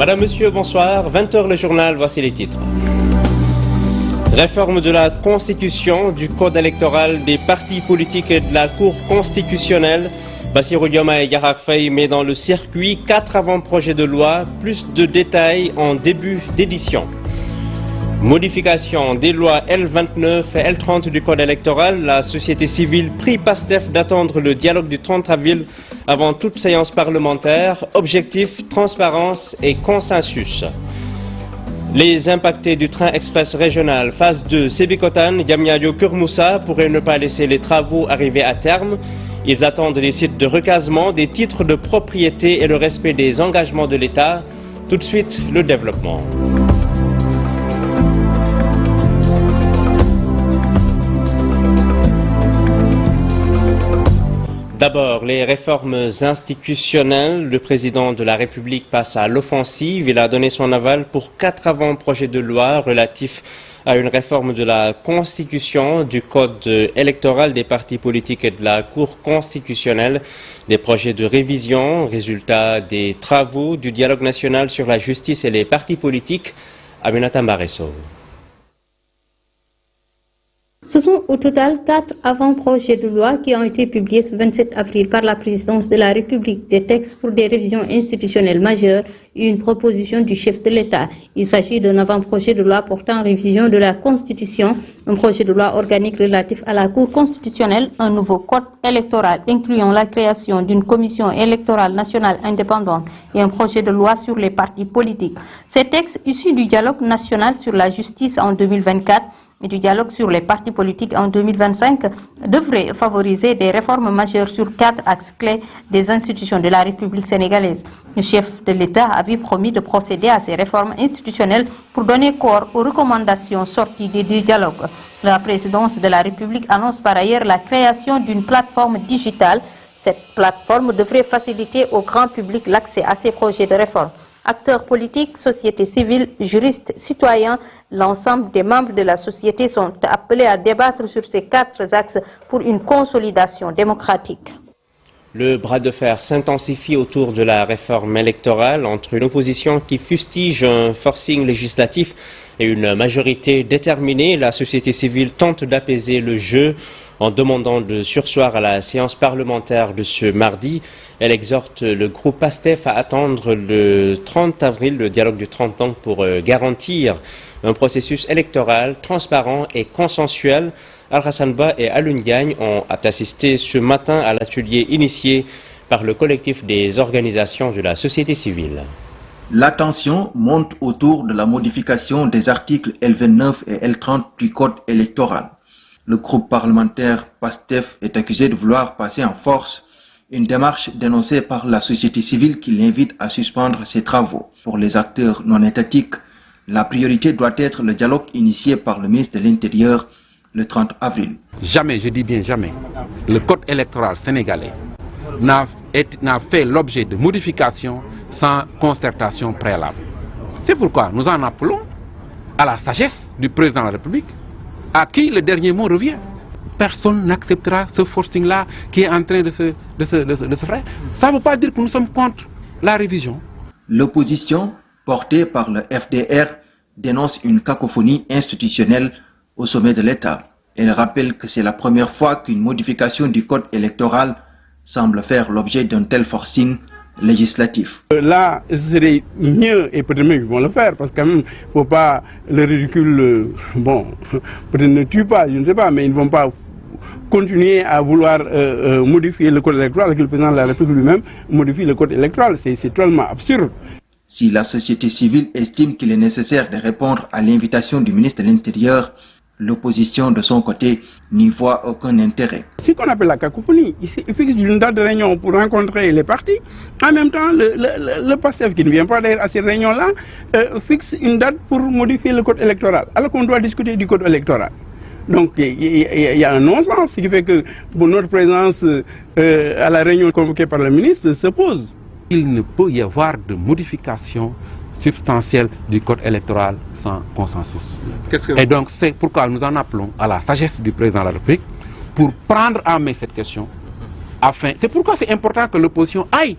Madame, Monsieur, bonsoir. 20h le journal, voici les titres. Réforme de la Constitution, du Code électoral, des partis politiques et de la Cour constitutionnelle. Bassirou Diomaye Diakhar Faye met dans le circuit 4 avant-projets de loi, plus de détails en début d'édition. Modification des lois L29 et L30 du Code électoral. La société civile prie PASTEF d'attendre le dialogue du 30 avril avant toute séance parlementaire. Objectif, transparence et consensus. Les impactés du train express régional phase 2 Sébikotane, Diamniadio, Kurmoussa pourraient ne pas laisser les travaux arriver à terme. Ils attendent les sites de recasement, des titres de propriété et le respect des engagements de l'État. Tout de suite, le développement. D'abord, les réformes institutionnelles. Le président de la République passe à l'offensive. Il a donné son aval pour 4 avant-projets de loi relatifs à une réforme de la Constitution, du Code électoral des partis politiques et de la Cour constitutionnelle, des projets de révision, résultat des travaux du dialogue national sur la justice et les partis politiques. Aminata Mbaresso. Ce sont au total 4 avant-projets de loi qui ont été publiés ce 27 avril par la présidence de la République, des textes pour des révisions institutionnelles majeures et une proposition du chef de l'État. Il s'agit d'un avant-projet de loi portant révision de la Constitution, un projet de loi organique relatif à la Cour constitutionnelle, un nouveau code électoral incluant la création d'une commission électorale nationale indépendante et un projet de loi sur les partis politiques. Ces textes issus du dialogue national sur la justice en 2024 et du dialogue sur les partis politiques en 2025 devrait favoriser des réformes majeures sur 4 axes clés des institutions de la République sénégalaise. Le chef de l'État avait promis de procéder à ces réformes institutionnelles pour donner corps aux recommandations sorties du dialogue. La présidence de la République annonce par ailleurs la création d'une plateforme digitale. Cette plateforme devrait faciliter au grand public l'accès à ces projets de réforme. Acteurs politiques, société civile, juristes, citoyens, l'ensemble des membres de la société sont appelés à débattre sur ces 4 axes pour une consolidation démocratique. Le bras de fer s'intensifie autour de la réforme électorale entre une opposition qui fustige un forcing législatif et une majorité déterminée. La société civile tente d'apaiser le jeu en demandant de surseoir à la séance parlementaire de ce mardi. Elle exhorte le groupe PASTEF à attendre le 30 avril, le dialogue du 30 ans, pour garantir un processus électoral transparent et consensuel. Al-Hassan Ba et Alun Gagne ont assisté ce matin à l'atelier initié par le collectif des organisations de la société civile. La tension monte autour de la modification des articles L29 et L30 du Code électoral. Le groupe parlementaire PASTEF est accusé de vouloir passer en force une démarche dénoncée par la société civile qui l'invite à suspendre ses travaux. Pour les acteurs non étatiques, la priorité doit être le dialogue initié par le ministre de l'Intérieur le 30 avril. Jamais, je dis bien jamais, le code électoral sénégalais n'a fait l'objet de modifications sans concertation préalable. C'est pourquoi nous en appelons à la sagesse du président de la République, à qui le dernier mot revient. Personne n'acceptera ce forcing-là qui est en train de se faire. Ça ne veut pas dire que nous sommes contre la révision. L'opposition, portée par le FDR, dénonce une cacophonie institutionnelle au sommet de l'État. Elle rappelle que c'est la première fois qu'une modification du code électoral semble faire l'objet d'un tel forcing législatif. Là, ce serait mieux, et peut-être même ils vont le faire, parce que quand même, il ne faut pas le ridicule, bon, peut-être ne tue pas, je ne sais pas, mais ils ne vont pas continuer à vouloir modifier le code électoral, que le président de la République lui-même modifie le code électoral. C'est totalement absurde. Si la société civile estime qu'il est nécessaire de répondre à l'invitation du ministre de l'Intérieur, l'opposition de son côté n'y voit aucun intérêt. Ce qu'on appelle la cacophonie, il fixe une date de réunion pour rencontrer les partis. En même temps, le PASTEF qui ne vient pas d'ailleurs à ces réunions-là fixe une date pour modifier le code électoral, alors qu'on doit discuter du code électoral. Donc il y a un non-sens, ce qui fait que pour notre présence à la réunion convoquée par le ministre se pose. Il ne peut y avoir de modification substantielle du code électoral sans consensus. Et donc c'est pourquoi nous en appelons à la sagesse du président de la République pour prendre en main cette question. C'est pourquoi c'est important que l'opposition aille,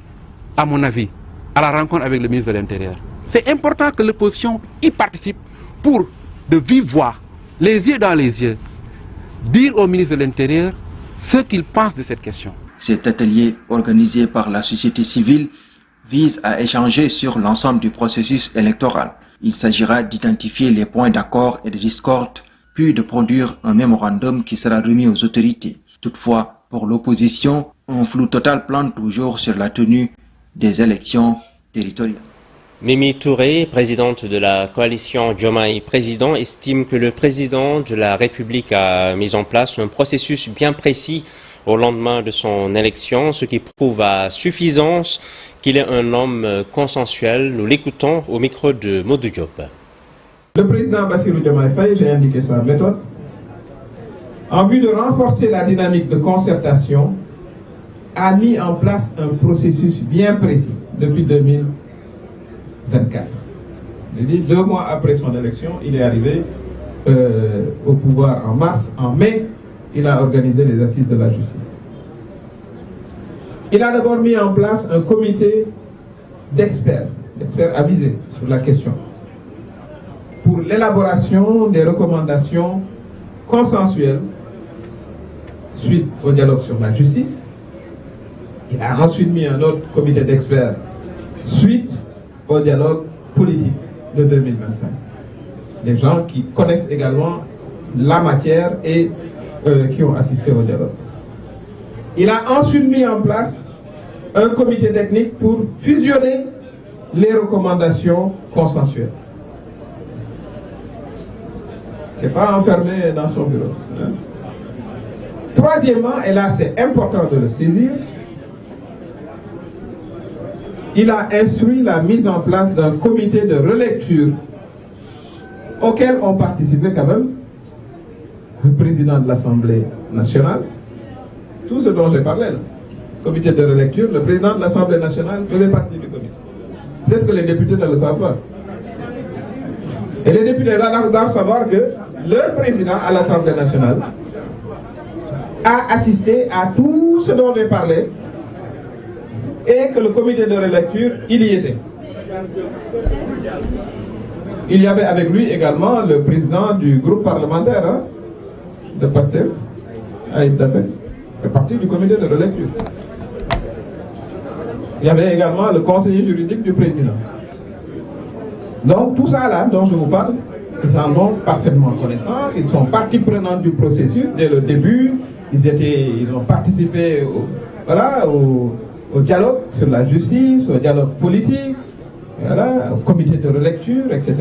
à mon avis, à la rencontre avec le ministre de l'Intérieur C'est important que l'opposition y participe pour, de vive voix, les yeux dans les yeux, dire au ministre de l'Intérieur ce qu'il pense de cette question. Cet atelier organisé par la société civile vise à échanger sur l'ensemble du processus électoral. Il s'agira d'identifier les points d'accord et de discorde, puis de produire un mémorandum qui sera remis aux autorités. Toutefois, pour l'opposition, un flou total plane toujours sur la tenue des élections territoriales. Mimi Touré, présidente de la coalition Diomaye Président, estime que le président de la République a mis en place un processus bien précis au lendemain de son élection, ce qui prouve à suffisance qu'il est un homme consensuel. Nous l'écoutons au micro de Modou Diop. Le président Bassirou Diomaye Faye, j'ai indiqué sa méthode, en vue de renforcer la dynamique de concertation, a mis en place un processus bien précis depuis 2024. Je dis 2 mois après son élection, il est arrivé au pouvoir en mars. En mai, il a organisé les assises de la justice. Il a d'abord mis en place un comité d'experts avisés sur la question, pour l'élaboration des recommandations consensuelles suite au dialogue sur la justice. Il a ensuite mis un autre comité d'experts suite au dialogue politique de 2025. Des gens qui connaissent également la matière et qui ont assisté au dialogue. Il a ensuite mis en place un comité technique pour fusionner les recommandations consensuelles. Ce n'est pas enfermé dans son bureau. Hein. Troisièmement, et là c'est important de le saisir, il a instruit la mise en place d'un comité de relecture auquel ont participé quand même le président de l'Assemblée nationale, tout ce dont j'ai parlé là. Comité de relecture, le président de l'Assemblée nationale faisait partie du comité. Peut-être que les députés ne le savent pas. Et les députés là doivent savoir que le président à l'Assemblée nationale a assisté à tout ce dont j'ai parlé et que le comité de relecture, il y était. Il y avait avec lui également le président du groupe parlementaire de Pastef, Aïd Dafé, fait partie du comité de relecture. Il y avait également le conseiller juridique du président. Donc tout ça là dont je vous parle, ils en ont parfaitement connaissance, ils sont partie prenante du processus dès le début, ils ont participé au dialogue sur la justice, au dialogue politique, au comité de relecture, etc.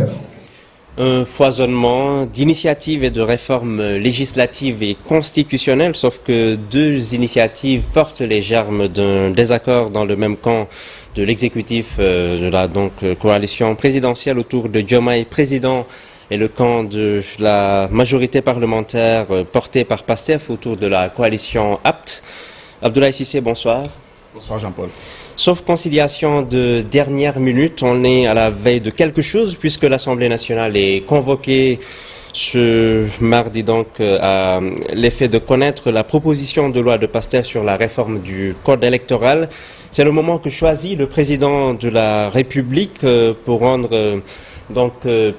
Un foisonnement d'initiatives et de réformes législatives et constitutionnelles, sauf que 2 initiatives portent les germes d'un désaccord dans le même camp de l'exécutif de la coalition présidentielle autour de Diomaye Président et le camp de la majorité parlementaire portée par Pastef autour de la coalition APT. Abdoulaye Cissé, bonsoir. Bonsoir Jean-Paul. Sauf conciliation de dernière minute, on est à la veille de quelque chose puisque l'Assemblée nationale est convoquée ce mardi à l'effet de connaître la proposition de loi de Pastef sur la réforme du code électoral. C'est le moment que choisit le président de la République pour rendre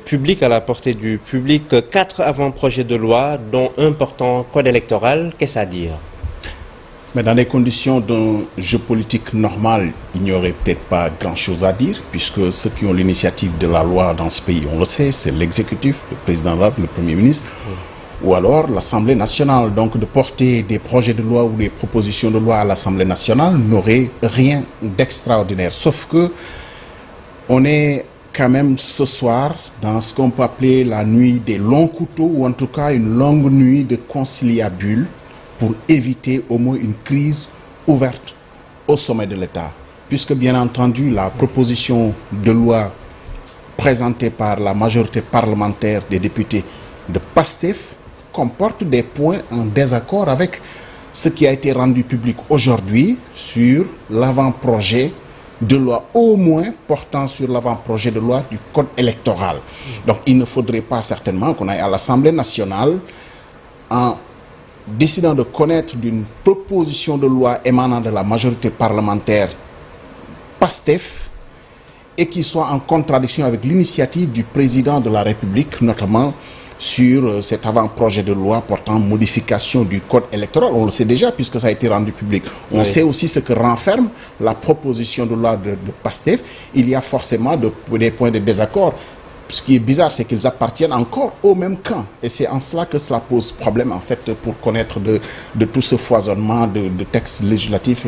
public, à la portée du public, 4 avant-projets de loi dont un portant code électoral. Qu'est-ce à dire ? Mais dans les conditions d'un jeu politique normal, il n'y aurait peut-être pas grand-chose à dire, puisque ceux qui ont l'initiative de la loi dans ce pays, on le sait, c'est l'exécutif, le président de la République, le Premier ministre, ou alors l'Assemblée nationale. Donc de porter des projets de loi ou des propositions de loi à l'Assemblée nationale n'aurait rien d'extraordinaire. Sauf que on est quand même ce soir dans ce qu'on peut appeler la nuit des longs couteaux, ou en tout cas une longue nuit de conciliabule, pour éviter au moins une crise ouverte au sommet de l'État. Puisque bien entendu, la proposition de loi présentée par la majorité parlementaire des députés de Pastef comporte des points en désaccord avec ce qui a été rendu public aujourd'hui sur l'avant-projet de loi, au moins portant sur l'avant-projet de loi du code électoral. Donc il ne faudrait pas certainement qu'on aille à l'Assemblée nationale en décidant de connaître d'une proposition de loi émanant de la majorité parlementaire Pastef et qui soit en contradiction avec l'initiative du président de la République, notamment sur cet avant-projet de loi portant modification du code électoral. On le sait déjà puisque ça a été rendu public. On sait aussi ce que renferme la proposition de loi de PASTEF. Il y a forcément des points de désaccord. Ce qui est bizarre, c'est qu'ils appartiennent encore au même camp. Et c'est en cela que cela pose problème, en fait, pour connaître de tout ce foisonnement de textes législatifs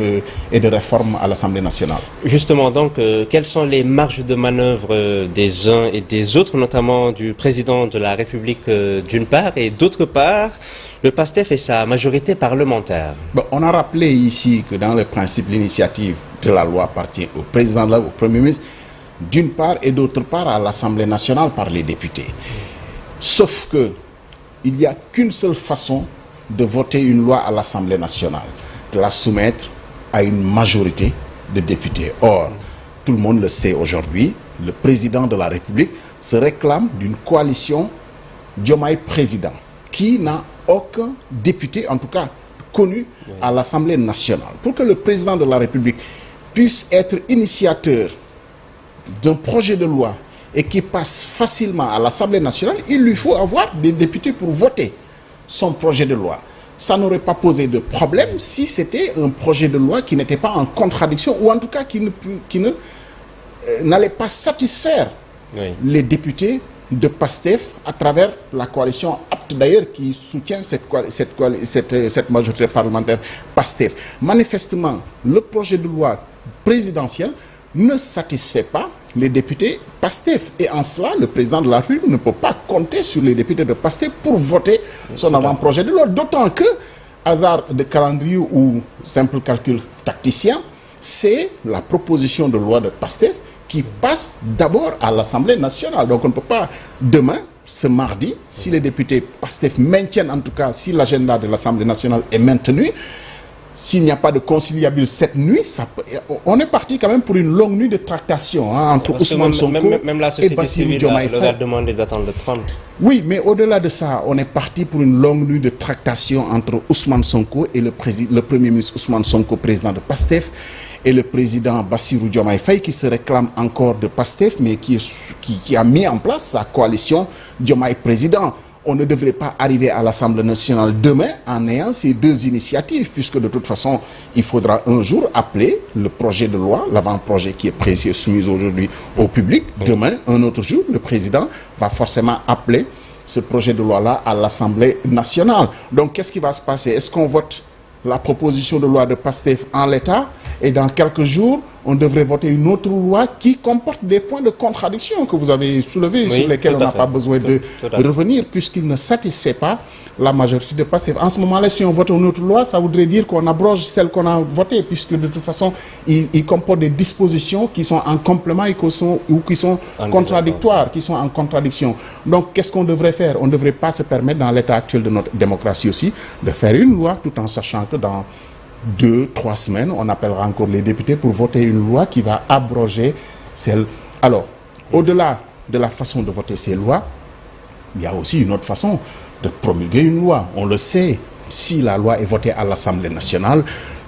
et de réformes à l'Assemblée nationale. Justement, donc, quelles sont les marges de manœuvre des uns et des autres, notamment du président de la République d'une part, et d'autre part, le PASTEF et sa majorité parlementaire? Bon, on a rappelé ici que dans le principe, l'initiative de la loi appartient au président, au Premier ministre, d'une part, et d'autre part à l'Assemblée nationale par les députés. Sauf que il n'y a qu'une seule façon de voter une loi à l'Assemblée nationale, de la soumettre à une majorité de députés. Or, tout le monde le sait aujourd'hui, le président de la République se réclame d'une coalition Diomaye président, qui n'a aucun député, en tout cas connu, à l'Assemblée nationale. Pour que le président de la République puisse être initiateur d'un projet de loi et qui passe facilement à l'Assemblée nationale, il lui faut avoir des députés pour voter son projet de loi. Ça n'aurait pas posé de problème si c'était un projet de loi qui n'était pas en contradiction ou en tout cas qui n'allait pas satisfaire les députés de PASTEF à travers la coalition apte d'ailleurs qui soutient cette majorité parlementaire PASTEF. Manifestement, le projet de loi présidentiel ne satisfait pas les députés PASTEF. Et en cela, le président de la République ne peut pas compter sur les députés de PASTEF pour voter son avant-projet de loi. D'autant que, hasard de calendrier ou simple calcul tacticien, c'est la proposition de loi de PASTEF qui passe d'abord à l'Assemblée nationale. Donc on ne peut pas, demain, ce mardi, si les députés PASTEF maintiennent, en tout cas, si l'agenda de l'Assemblée nationale est maintenu, s'il n'y a pas de conciliabule cette nuit, on est parti quand même pour une longue nuit de tractation entre Ousmane Sonko même la et Bassirou Diomaye Faye. Leur a demandé d'attendre le 30. Oui, mais au-delà de ça, on est parti pour une longue nuit de tractation entre Ousmane Sonko et le Premier ministre Ousmane Sonko, président de PASTEF, et le président Bassirou Diomaye Faye, qui se réclame encore de PASTEF, mais qui a mis en place sa coalition Diomaye président. On ne devrait pas arriver à l'Assemblée nationale demain en ayant ces deux initiatives, puisque de toute façon, il faudra un jour appeler le projet de loi, l'avant-projet qui est soumis aujourd'hui au public. Demain, un autre jour, le président va forcément appeler ce projet de loi-là à l'Assemblée nationale. Donc, qu'est-ce qui va se passer? Est-ce qu'on vote la proposition de loi de PASTEF en l'état et dans quelques jours, on devrait voter une autre loi qui comporte des points de contradiction que vous avez soulevés, sur lesquels on n'a pas besoin de revenir, puisqu'il ne satisfait pas la majorité de PASTEF. En ce moment-là, si on vote une autre loi, ça voudrait dire qu'on abroge celle qu'on a votée, puisque de toute façon, il comporte des dispositions qui sont en complément et qui sont contradictoires, qui sont en contradiction. Donc, qu'est-ce qu'on devrait faire? On ne devrait pas se permettre, dans l'état actuel de notre démocratie aussi, de faire une loi, tout en sachant que dans 2-3 semaines, on appellera encore les députés pour voter une loi qui va abroger celle. Alors, au-delà de la façon de voter ces lois, il y a aussi une autre façon de promulguer une loi. On le sait, si la loi est votée à l'Assemblée nationale,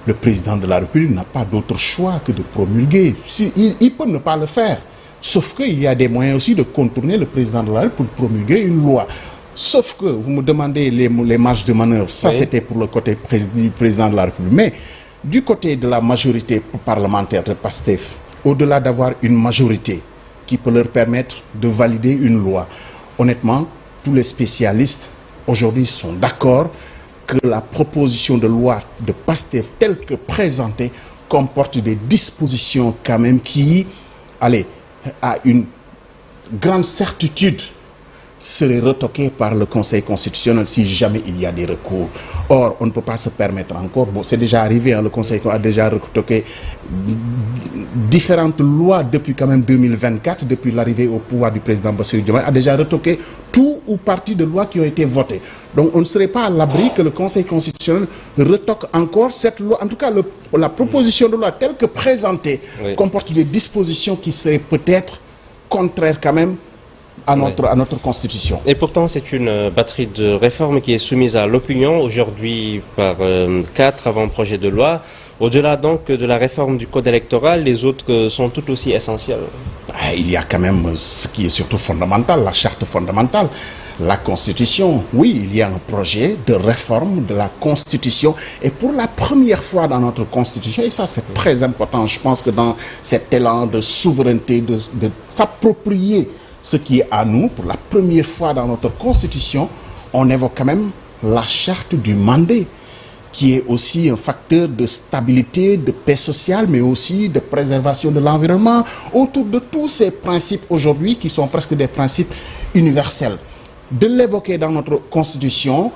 le président de la République n'a pas d'autre choix que de promulguer. Il peut ne pas le faire, sauf qu'il y a des moyens aussi de contourner le président de la République pour promulguer une loi. Sauf que vous me demandez les marges de manœuvre, ça c'était pour le côté du président de la République. Mais du côté de la majorité parlementaire de PASTEF, au-delà d'avoir une majorité qui peut leur permettre de valider une loi, honnêtement, tous les spécialistes aujourd'hui sont d'accord que la proposition de loi de PASTEF telle que présentée comporte des dispositions quand même qui, allez, à une grande certitude, serait retoqué par le Conseil constitutionnel si jamais il y a des recours. Or, on ne peut pas se permettre encore, bon, c'est déjà arrivé, le Conseil a déjà retoqué différentes lois depuis quand même 2024, depuis l'arrivée au pouvoir du président Bassirou Diomaye, a déjà retoqué tout ou partie de lois qui ont été votées. Donc, on ne serait pas à l'abri que le Conseil constitutionnel retoque encore cette loi. En tout cas, la proposition de loi telle que présentée comporte des dispositions qui seraient peut-être contraires quand même à notre Constitution. Et pourtant, c'est une batterie de réformes qui est soumise à l'opinion aujourd'hui par 4 avant-projets de loi. Au-delà donc de la réforme du code électoral, les autres sont tout aussi essentielles. il y a quand même ce qui est surtout fondamental, la charte fondamentale, la Constitution. Oui, il y a un projet de réforme de la Constitution. Et pour la première fois dans notre Constitution, et ça c'est très important, je pense que dans cet élan de souveraineté, de s'approprier ce qui est à nous, pour la première fois dans notre Constitution, on évoque quand même la charte du mandat, qui est aussi un facteur de stabilité, de paix sociale, mais aussi de préservation de l'environnement, autour de tous ces principes aujourd'hui qui sont presque des principes universels. De l'évoquer dans notre Constitution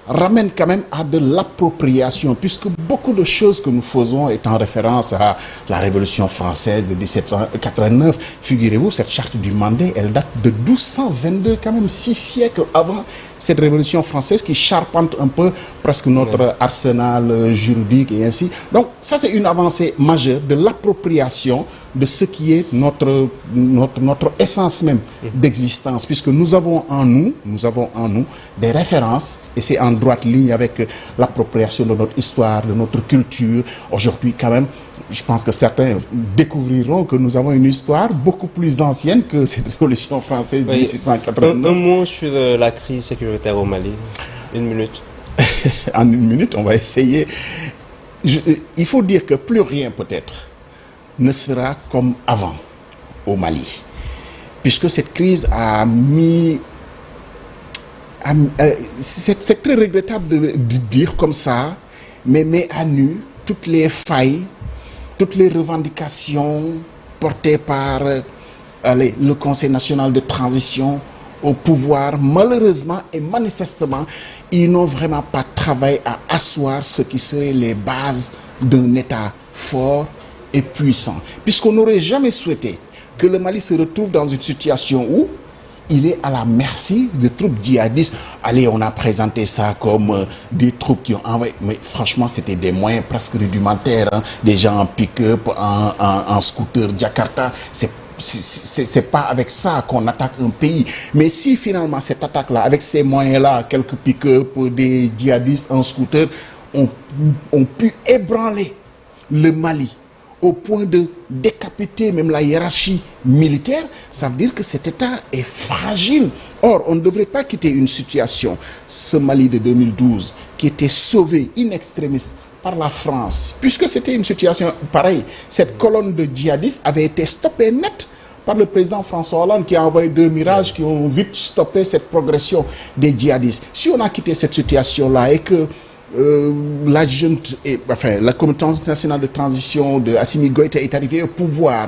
ramène quand même à de l'appropriation, puisque beaucoup de choses que nous faisons est en référence à la Révolution française de 1789. Figurez-vous, cette charte du mandat, elle date de 1222, quand même 6 siècles avant cette Révolution française qui charpente un peu presque notre arsenal juridique et ainsi. Donc ça c'est une avancée majeure de l'appropriation de ce qui est notre essence même d'existence, puisque nous avons en nous des références, et c'est en droite ligne avec l'appropriation de notre histoire, de notre culture. Aujourd'hui quand même, je pense que certains découvriront que nous avons une histoire beaucoup plus ancienne que cette Révolution française de 1689. Un mot sur la crise sécuritaire au Mali, 1 minute. En 1 minute, on va essayer. Il faut dire que plus rien peut-être ne sera comme avant au Mali, puisque cette crise a mis... c'est très regrettable de dire comme ça, mais met à nu toutes les failles, toutes les revendications portées par le Conseil national de transition au pouvoir. Malheureusement et manifestement, ils n'ont vraiment pas travaillé à asseoir ce qui seraient les bases d'un État fort et puissant. Puisqu'on n'aurait jamais souhaité que le Mali se retrouve dans une situation où il est à la merci de troupes djihadistes. Allez, on a présenté ça comme des troupes qui ont envoyé, mais franchement c'était des moyens presque rudimentaires, hein. Des gens en pick-up, en scooter Jakarta. C'est pas avec ça qu'on attaque un pays. Mais si finalement cette attaque-là, avec ces moyens-là, quelques pick-up, des djihadistes en scooter, ont pu ébranler le Mali au point de décapiter même la hiérarchie militaire, ça veut dire que cet État est fragile. Or, on ne devrait pas quitter une situation, ce Mali de 2012, qui était sauvé in extremis par la France, puisque c'était une situation pareille. Cette colonne de djihadistes avait été stoppée net par le président François Hollande, qui a envoyé 2 mirages qui ont vite stoppé cette progression des djihadistes. Si on a quitté cette situation-là et que la junte, la communauté nationale de transition de Assimi Goïta est arrivée au pouvoir,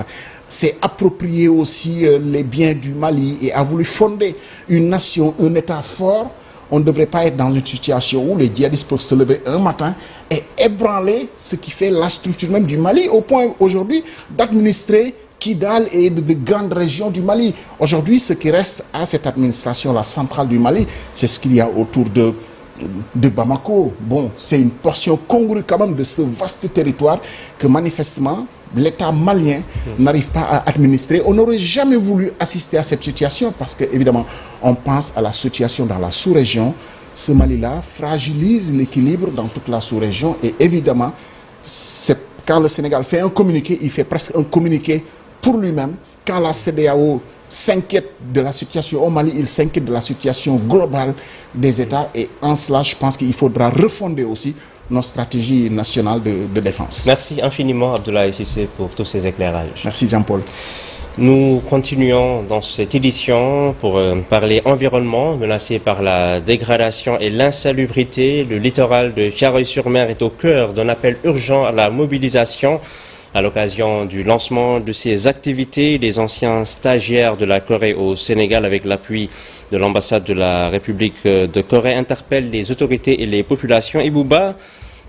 s'est approprié aussi les biens du Mali et a voulu fonder une nation, un État fort, on ne devrait pas être dans une situation où les djihadistes peuvent se lever un matin et ébranler ce qui fait la structure même du Mali, au point aujourd'hui d'administrer Kidal et de grandes régions du Mali. Aujourd'hui, ce qui reste à cette administration, la centrale du Mali, c'est ce qu'il y a autour de Bamako. Bon, c'est une portion congrue quand même de ce vaste territoire que manifestement l'État malien n'arrive pas à administrer. On n'aurait jamais voulu assister à cette situation parce que évidemment on pense à la situation dans la sous-région. Ce Mali-là fragilise l'équilibre dans toute la sous-région et évidemment quand le Sénégal fait un communiqué, il fait presque un communiqué pour lui-même. Quand la CEDEAO s'inquiète de la situation au Mali, il s'inquiète de la situation globale des États et en cela, je pense qu'il faudra refonder aussi notre stratégie nationale de défense. Merci infiniment Abdoulaye Cissé pour tous ces éclairages. Merci Jean-Paul. Nous continuons dans cette édition pour parler environnement menacé par la dégradation et l'insalubrité. Le littoral de Thiaroye-sur-Mer est au cœur d'un appel urgent à la mobilisation. À l'occasion du lancement de ces activités, les anciens stagiaires de la Corée au Sénégal, avec l'appui de l'ambassade de la République de Corée, interpellent les autorités et les populations. Ibouba,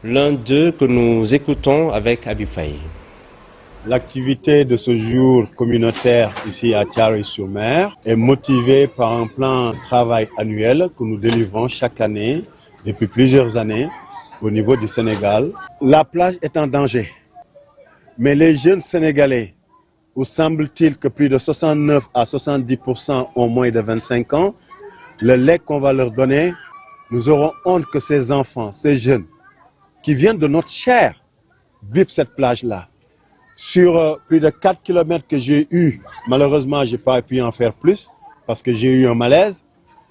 l'un d'eux que nous écoutons avec Habib Faye. L'activité de ce jour communautaire ici à Thiaroye-sur-Mer est motivée par un plan de travail annuel que nous délivrons chaque année depuis plusieurs années au niveau du Sénégal. La plage est en danger. Mais les jeunes Sénégalais, où semble-t-il que plus de 69 à 70% ont moins de 25 ans, le lait qu'on va leur donner, nous aurons honte que ces enfants, ces jeunes, qui viennent de notre chair, vivent cette plage-là. Sur plus de 4 km que j'ai eu, malheureusement, je n'ai pas pu en faire plus parce que j'ai eu un malaise.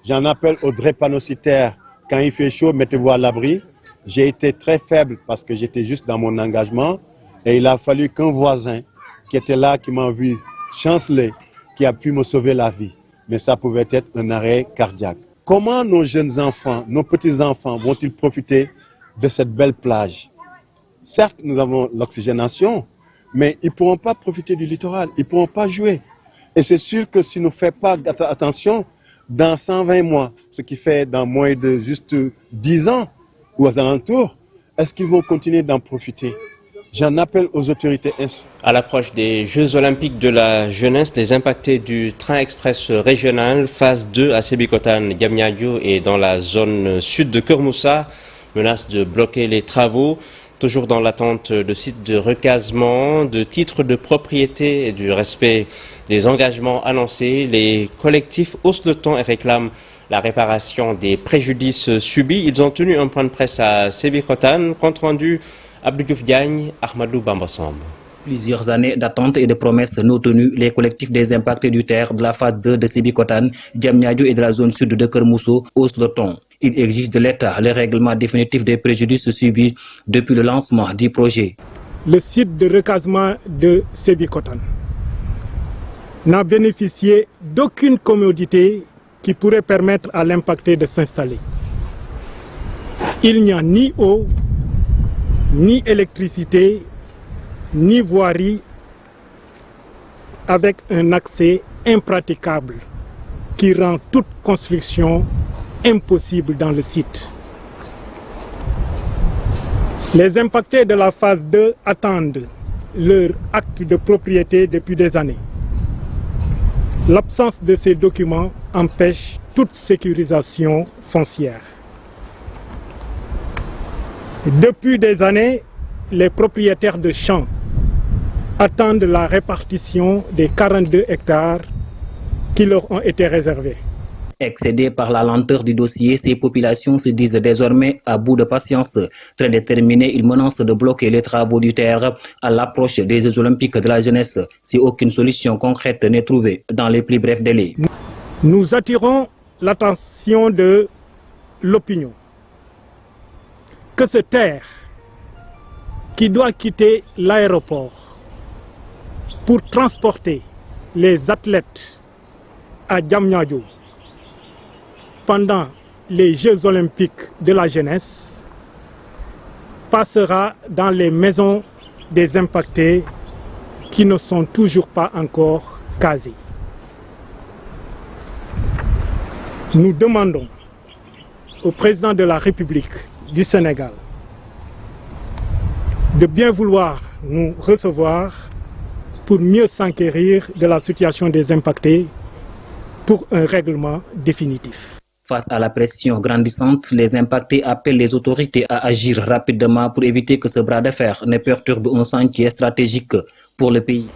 J'en appelle aux drépanocytaires. Quand il fait chaud, mettez-vous à l'abri. J'ai été très faible parce que j'étais juste dans mon engagement. Et il a fallu qu'un voisin qui était là, qui m'a vu chanceler, qui a pu me sauver la vie. Mais ça pouvait être un arrêt cardiaque. Comment nos jeunes enfants, nos petits-enfants vont-ils profiter de cette belle plage? Certes, nous avons l'oxygénation, mais ils ne pourront pas profiter du littoral, ils ne pourront pas jouer. Et c'est sûr que si nous ne faisons pas attention, dans 120 mois, ce qui fait dans moins de juste 10 ans ou aux alentours, est-ce qu'ils vont continuer d'en profiter? J'en appelle aux autorités. À l'approche des Jeux Olympiques de la jeunesse, les impactés du train express régional phase 2 à Sébikotane, Diamniadio et dans la zone sud de Keur Moussa menacent de bloquer les travaux. Toujours dans l'attente de sites de recasement, de titres de propriété et du respect des engagements annoncés, les collectifs haussent le ton et réclament la réparation des préjudices subis. Ils ont tenu un point de presse à Sébikotane, compte rendu Abdou Diouf Diagne, Ahmadou Bamba Samb. Plusieurs années d'attente et de promesses non tenues, les collectifs des impactés du terre de la phase 2 de Sébikotane, Diamniadio et de la zone sud de Keur Moussa haussent le ton. Ils exigent de l'État le règlement définitif des préjudices subis depuis le lancement du projet. Le site de recasement de Sébikotane n'a bénéficié d'aucune commodité qui pourrait permettre à l'impacté de s'installer. Il n'y a ni eau, ni électricité, ni voirie, avec un accès impraticable qui rend toute construction impossible dans le site. Les impactés de la phase 2 attendent leur acte de propriété depuis des années. L'absence de ces documents empêche toute sécurisation foncière. Depuis des années, les propriétaires de champs attendent la répartition des 42 hectares qui leur ont été réservés. Excédés par la lenteur du dossier, ces populations se disent désormais à bout de patience. Très déterminés, ils menacent de bloquer les travaux du terre à l'approche des Jeux Olympiques de la jeunesse si aucune solution concrète n'est trouvée dans les plus brefs délais. Nous attirons l'attention de l'opinion que ce terre qui doit quitter l'aéroport pour transporter les athlètes à Diamniadio pendant les Jeux Olympiques de la jeunesse passera dans les maisons des impactés qui ne sont toujours pas encore casées. Nous demandons au président de la République du Sénégal de bien vouloir nous recevoir pour mieux s'enquérir de la situation des impactés pour un règlement définitif. Face à la pression grandissante, les impactés appellent les autorités à agir rapidement pour éviter que ce bras de fer ne perturbe un sentier stratégique pour le pays.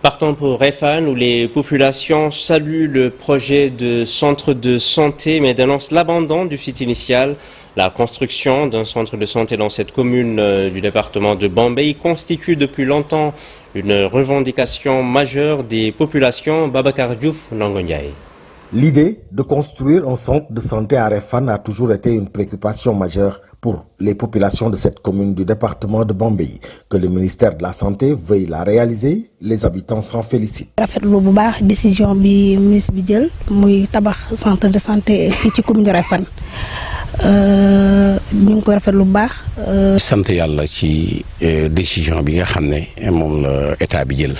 Partons pour Réfane où les populations saluent le projet de centre de santé mais dénoncent l'abandon du site initial. La construction d'un centre de santé dans cette commune du département de Bambey constitue depuis longtemps une revendication majeure des populations. Babacar Diouf, Nangoniaï. L'idée de construire un centre de santé à Réfane a toujours été une préoccupation majeure pour les populations de cette commune du département de Bambey. Que le ministère de la Santé veuille la réaliser, les habitants s'en félicitent. rafetlu bu baax décision bi ministre bi jël muy tabax centre de santé fii ci commune de Réfane ñu ngi koy rafetlu bu baax. sant yàlla ci décision bi nga xam ne moom la état bi jël.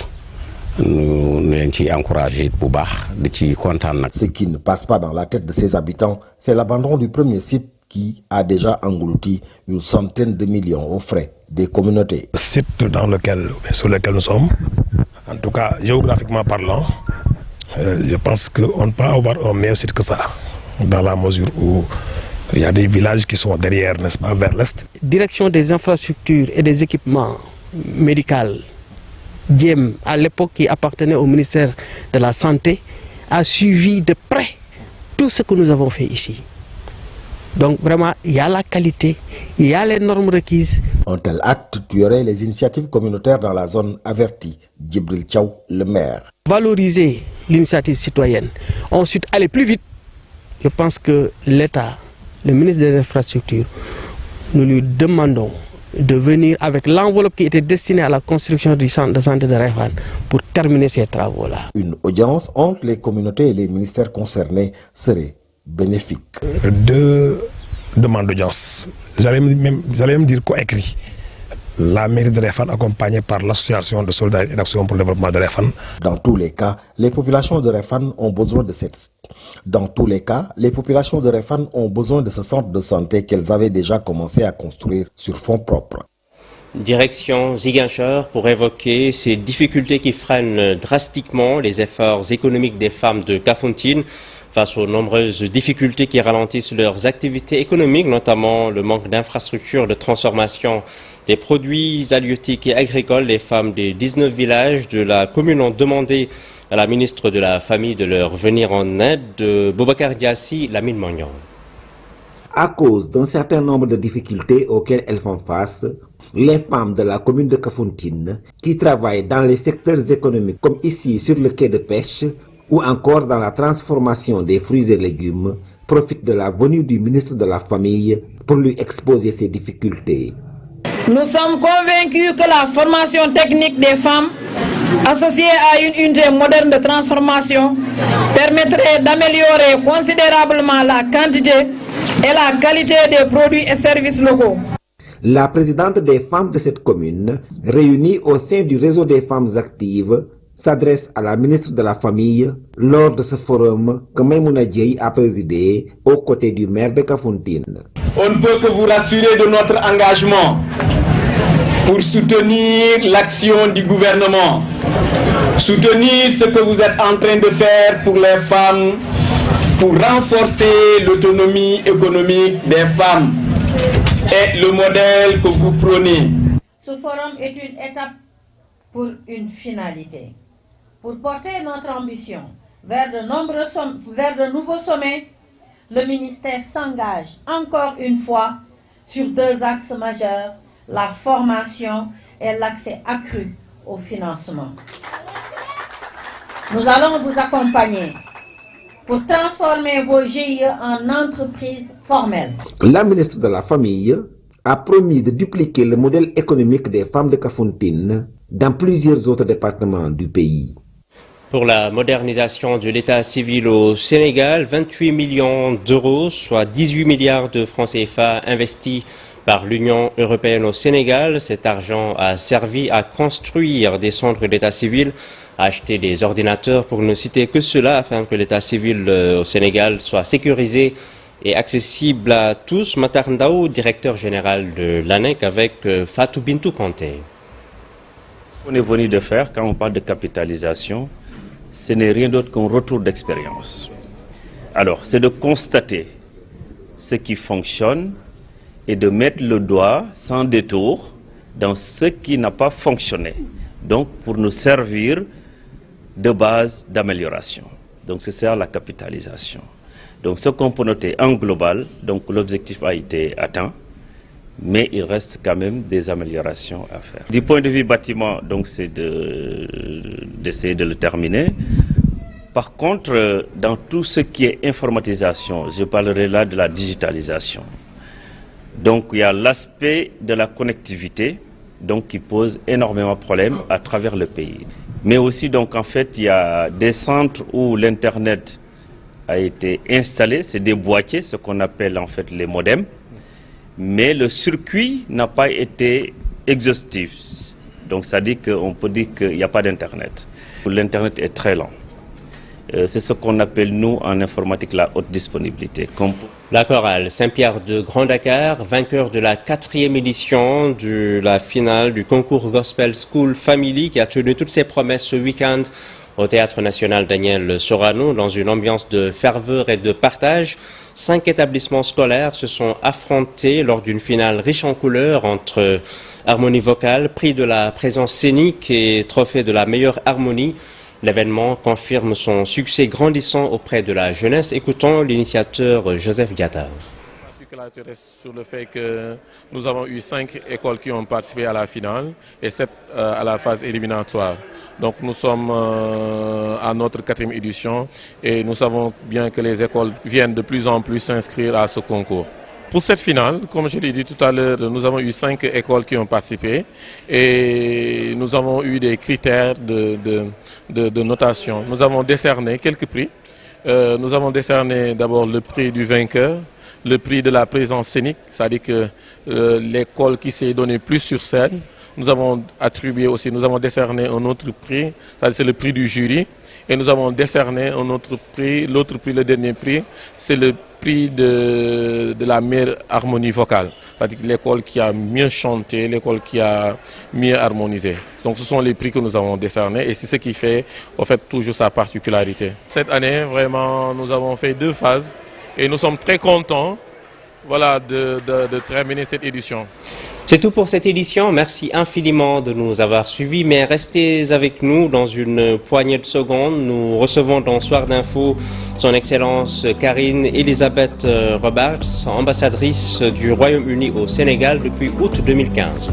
Nous leen ci encouragé bu baax di ci kontaan nag. Ce qui ne passe pas dans la tête de ses habitants, c'est l'abandon du premier site qui a déjà englouti une centaine de millions aux frais des communautés. Site sur lequel nous sommes, en tout cas géographiquement parlant, je pense qu'on ne peut pas avoir un meilleur site que ça, dans la mesure où il y a des villages qui sont derrière, n'est-ce pas, vers l'est. Direction des infrastructures et des équipements médicaux, Diem, à l'époque qui appartenait au ministère de la Santé, a suivi de près tout ce que nous avons fait ici. Donc vraiment, il y a la qualité, il y a les normes requises. Un tel acte tuerait les initiatives communautaires dans la zone avertie. Djibril Thiaw, le maire. Valoriser l'initiative citoyenne, ensuite aller plus vite. Je pense que l'État, le ministre des Infrastructures, nous lui demandons de venir avec l'enveloppe qui était destinée à la construction du centre de santé de Réfane pour terminer ces travaux-là. Une audience entre les communautés et les ministères concernés serait bénéfique. Deux demandes d'audience. J'allais même dire coécrit. La mairie de Réfane accompagnée par l'association de solidarité et d'action pour le développement de Réfane. Dans tous les cas, les populations de Réfane ont besoin de ce centre de santé qu'elles avaient déjà commencé à construire sur fonds propres. Direction Ziguinchor pour évoquer ces difficultés qui freinent drastiquement les efforts économiques des femmes de Kafountine. Face aux nombreuses difficultés qui ralentissent leurs activités économiques, notamment le manque d'infrastructures de transformation des produits halieutiques et agricoles, les femmes des 19 villages de la commune ont demandé à la ministre de la Famille de leur venir en aide. Boubacar Diassi, Lamine Magnan. À cause d'un certain nombre de difficultés auxquelles elles font face, les femmes de la commune de Kafountine, qui travaillent dans les secteurs économiques comme ici sur le quai de pêche, ou encore dans la transformation des fruits et légumes, profitent de la venue du ministre de la Famille pour lui exposer ses difficultés. Nous sommes convaincus que la formation technique des femmes, associée à une unité moderne de transformation, permettrait d'améliorer considérablement la quantité et la qualité des produits et services locaux. La présidente des femmes de cette commune, réunie au sein du réseau des femmes actives, s'adresse à la ministre de la Famille lors de ce forum que Maïmouna Dieye a présidé aux côtés du maire de Kafountine. On ne peut que vous rassurer de notre engagement pour soutenir l'action du gouvernement, soutenir ce que vous êtes en train de faire pour les femmes, pour renforcer l'autonomie économique des femmes et le modèle que vous prônez. Ce forum est une étape pour une finalité. Pour porter notre ambition vers de nouveaux sommets, le ministère s'engage encore une fois sur deux axes majeurs, la formation et l'accès accru au financement. Nous allons vous accompagner pour transformer vos GIE en entreprises formelles. La ministre de la Famille a promis de dupliquer le modèle économique des femmes de Kafountine dans plusieurs autres départements du pays. Pour la modernisation de l'état civil au Sénégal, 28 millions d'euros, soit 18 milliards de francs CFA investis par l'Union européenne au Sénégal. Cet argent a servi à construire des centres d'état civil, à acheter des ordinateurs, pour ne citer que cela, afin que l'état civil au Sénégal soit sécurisé et accessible à tous. Matar Ndao, directeur général de l'ANEC, avec Fatou Bintou Kanté. On est venu de faire, quand on parle de capitalisation, ce n'est rien d'autre qu'un retour d'expérience. Alors, c'est de constater ce qui fonctionne et de mettre le doigt sans détour dans ce qui n'a pas fonctionné. Donc, pour nous servir de base d'amélioration. Donc, c'est ça la capitalisation. Donc, ce qu'on peut noter en global, donc l'objectif a été atteint, mais il reste quand même des améliorations à faire. Du point de vue bâtiment, donc c'est d'essayer de le terminer. Par contre, dans tout ce qui est informatisation, je parlerai là de la digitalisation. Donc il y a l'aspect de la connectivité, donc qui pose énormément de problèmes à travers le pays. Mais aussi, donc en fait, il y a des centres où l'internet a été installé, c'est des boîtiers, ce qu'on appelle en fait les modems. Mais le circuit n'a pas été exhaustif. Donc ça dit qu'on peut dire qu'il n'y a pas d'Internet. L'Internet est très lent. C'est ce qu'on appelle, nous, en informatique, la haute disponibilité. La chorale Saint-Pierre de Grand Dakar, vainqueur de la 4e édition de la finale du concours Gospel School Family, qui a tenu toutes ses promesses ce week-end au Théâtre National Daniel Sorano, dans une ambiance de ferveur et de partage. 5 établissements scolaires se sont affrontés lors d'une finale riche en couleurs entre harmonie vocale, prix de la présence scénique et trophée de la meilleure harmonie. L'événement confirme son succès grandissant auprès de la jeunesse. Écoutons l'initiateur Joseph Diatta. particularité reste sur le fait que nous avons eu 5 écoles qui ont participé à la finale et 7 à la phase éliminatoire. Donc nous sommes à notre 4e édition et nous savons bien que les écoles viennent de plus en plus s'inscrire à ce concours. Pour cette finale, comme je l'ai dit tout à l'heure, nous avons eu 5 écoles qui ont participé et nous avons eu des critères de notation. Nous avons décerné quelques prix. Nous avons décerné d'abord le prix du vainqueur, le prix de la présence scénique, c'est-à-dire que l'école qui s'est donnée plus sur scène. Nous avons attribué aussi, nous avons décerné un autre prix, c'est le prix du jury. Et nous avons décerné un autre prix, l'autre prix, le dernier prix, c'est le prix de la meilleure harmonie vocale. C'est-à-dire l'école qui a mieux chanté, l'école qui a mieux harmonisé. Donc ce sont les prix que nous avons décernés et c'est ce qui fait en fait toujours sa particularité. Cette année, vraiment, nous avons fait 2 phases et nous sommes très contents de terminer cette édition. C'est tout pour cette édition. Merci infiniment de nous avoir suivis, mais restez avec nous dans une poignée de secondes. Nous recevons dans Soir d'Info son Excellence Karine Elisabeth Roberts, ambassadrice du Royaume-Uni au Sénégal depuis août 2015.